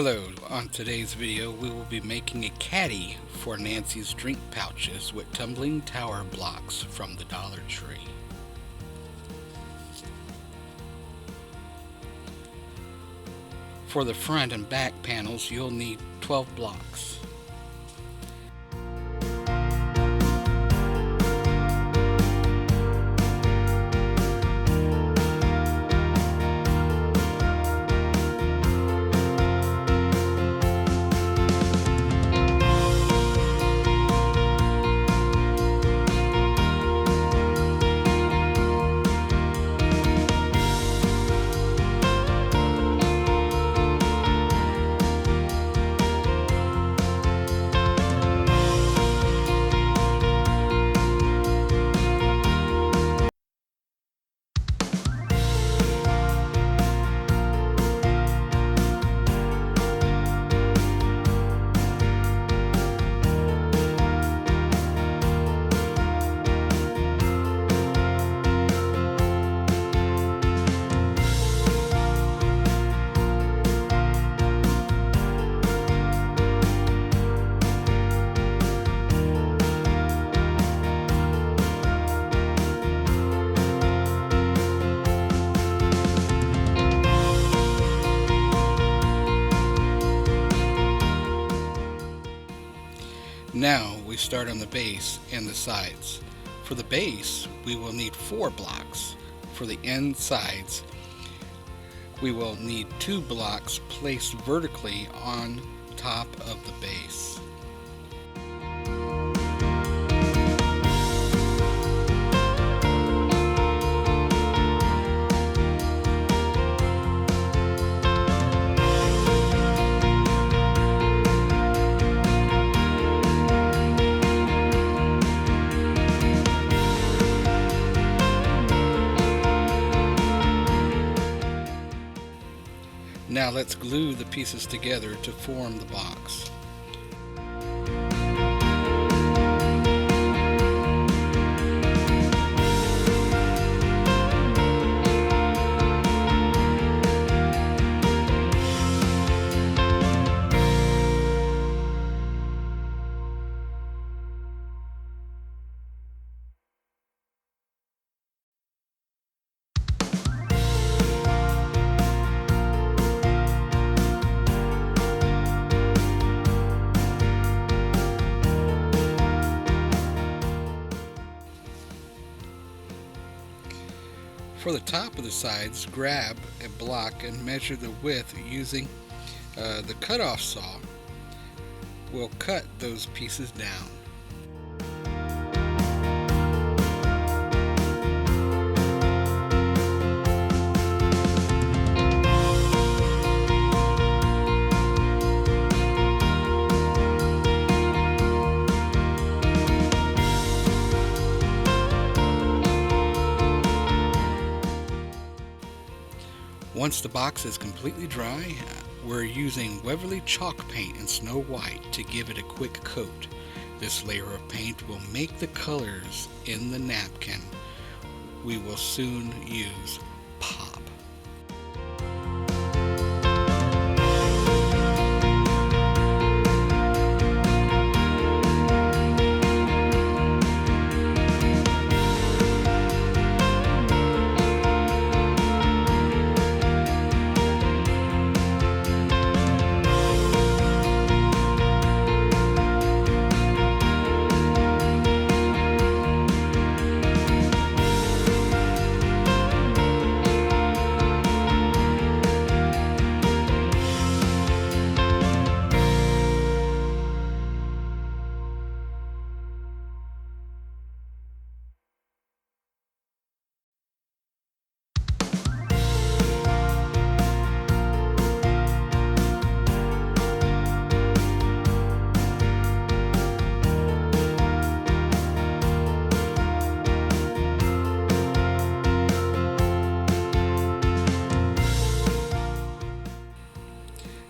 Hello, on today's video we will be making a caddy for Nancy's drink pouches with tumbling tower blocks from the Dollar Tree. For the front and back panels you'll need 12 blocks. Now we start on the base and the sides. For the base, we will need 4 blocks. For the end sides, we will need 2 blocks placed vertically on top of the base. Now let's glue the pieces together to form the box. For the top of the sides, grab a block and measure the width using the cutoff saw. We'll cut those pieces down. Once the box is completely dry, we're using Waverly chalk paint in Snow White to give it a quick coat. This layer of paint will make the colors in the napkin we will soon use pop.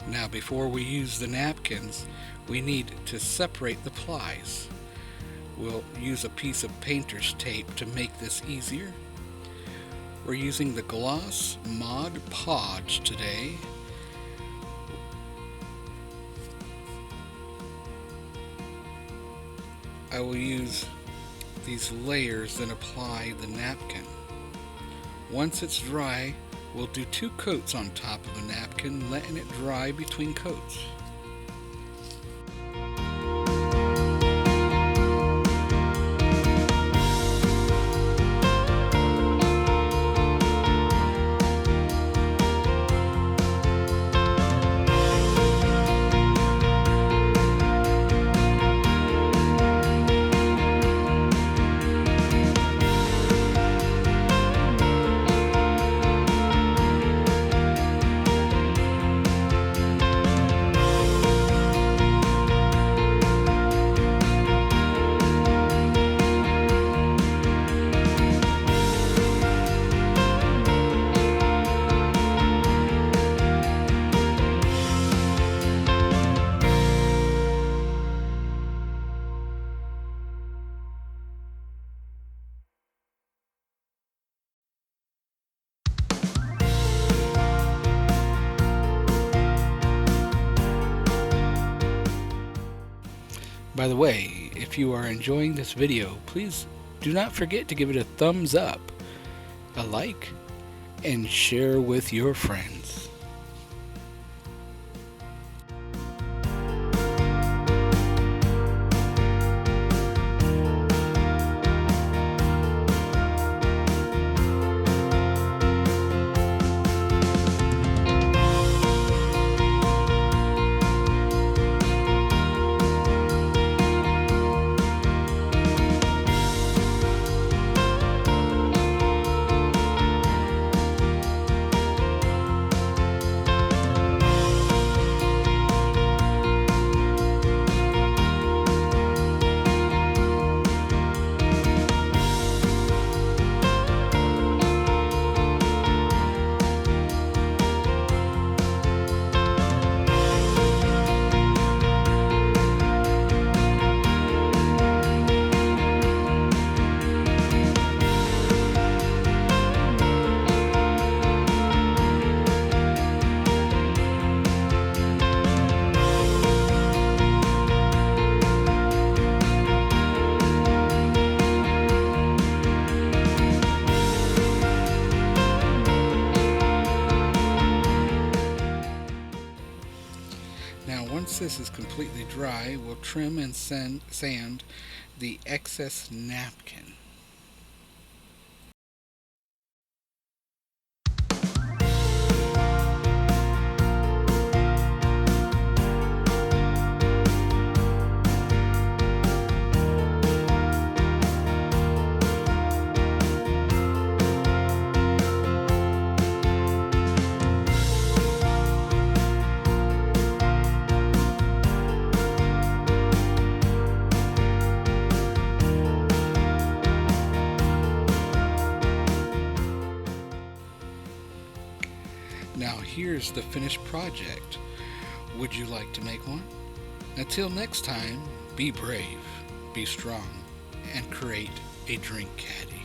Now before we use the napkins, we need to separate the plies. We'll use a piece of painter's tape to make this easier. We're using the Gloss Mod Podge today. I will use these layers and apply the napkin. Once it's dry, we'll do 2 coats on top of the napkin, letting it dry between coats. By the way, if you are enjoying this video, please do not forget to give it a thumbs up, a like, and share with your friends. Now once this is completely dry, we'll trim and sand the excess napkin. Now here's the finished project. Would you like to make one? Until next time, be brave, be strong, and create a drink caddy.